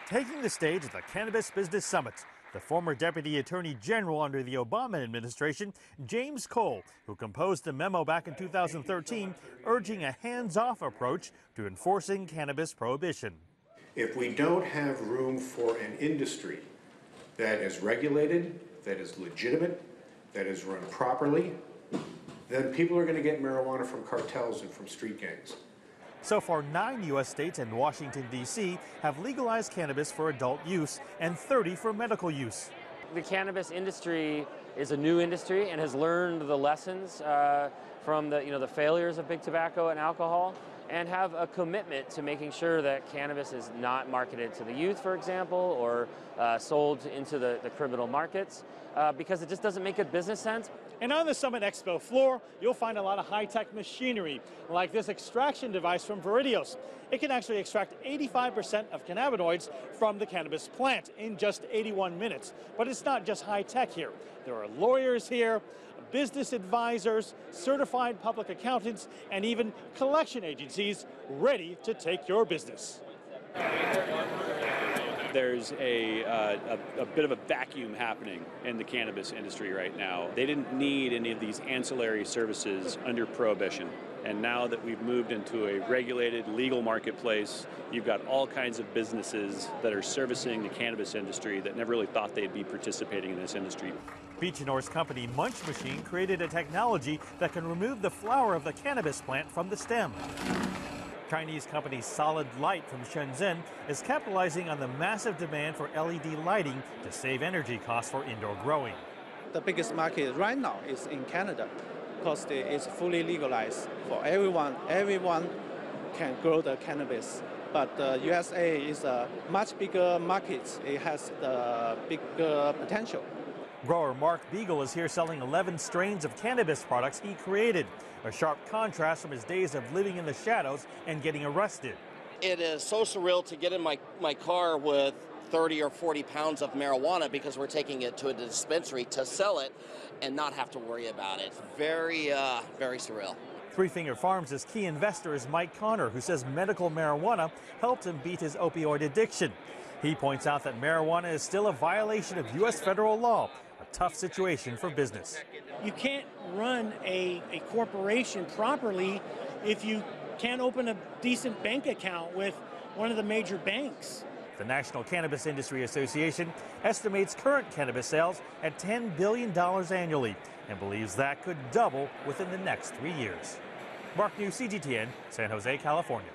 Taking the stage at the Cannabis Business Summit, the former Deputy Attorney General under the Obama administration, James Cole, who composed a memo back in 2013 urging a hands-off approach to enforcing cannabis prohibition. If we don't have room for an industry that is regulated, that is legitimate, that is run properly, then people are going to get marijuana from cartels and from street gangs. So far, 9 U.S. states and Washington, D.C. have legalized cannabis for adult use and 30 for medical use. The cannabis industry is a new industry and has learned the lessons from the failures of big tobacco and alcohol, and have a commitment to making sure that cannabis is not marketed to the youth, for example, or sold into the criminal markets, because it just doesn't make good business sense. And on the Summit Expo floor, you'll find a lot of high-tech machinery, like this extraction device from Viridios. It can actually extract 85% of cannabinoids from the cannabis plant in just 81 minutes. But it's not just high-tech here. There are lawyers here, business advisors, certified public accountants, and even collection agencies ready to take your business. There's a bit of a vacuum happening in the cannabis industry right now. They didn't need any of these ancillary services under prohibition. And now that we've moved into a regulated, legal marketplace, you've got all kinds of businesses that are servicing the cannabis industry that never really thought they'd be participating in this industry. Beechnor's company Munch Machine created a technology that can remove the flower of the cannabis plant from the stem. Chinese company LITE from Shenzhen is capitalizing on the massive demand for LED lighting to save energy costs for indoor growing. The biggest market right now is in Canada because it's fully legalized for everyone. Everyone can grow the cannabis. But the USA is a much bigger market. It has the bigger potential. Grower Mark BEEGLE is here selling 11 strains of cannabis products he created, a sharp contrast from his days of living in the shadows and getting arrested. It is so surreal to get in my car with 30 or 40 pounds of marijuana because we're taking it to a dispensary to sell it and not have to worry about it. Very, very surreal. Three Finger Farms' key investor is Mike Connor, who says medical marijuana helped him beat his opioid addiction. He points out that marijuana is still a violation of U.S. federal law, a tough situation for business. You can't run a corporation properly if you can't open a decent bank account with one of the major banks. The National Cannabis Industry Association estimates current cannabis sales at $10 billion annually and believes that could double within the next 3 years. Mark New, CGTN, San Jose, California.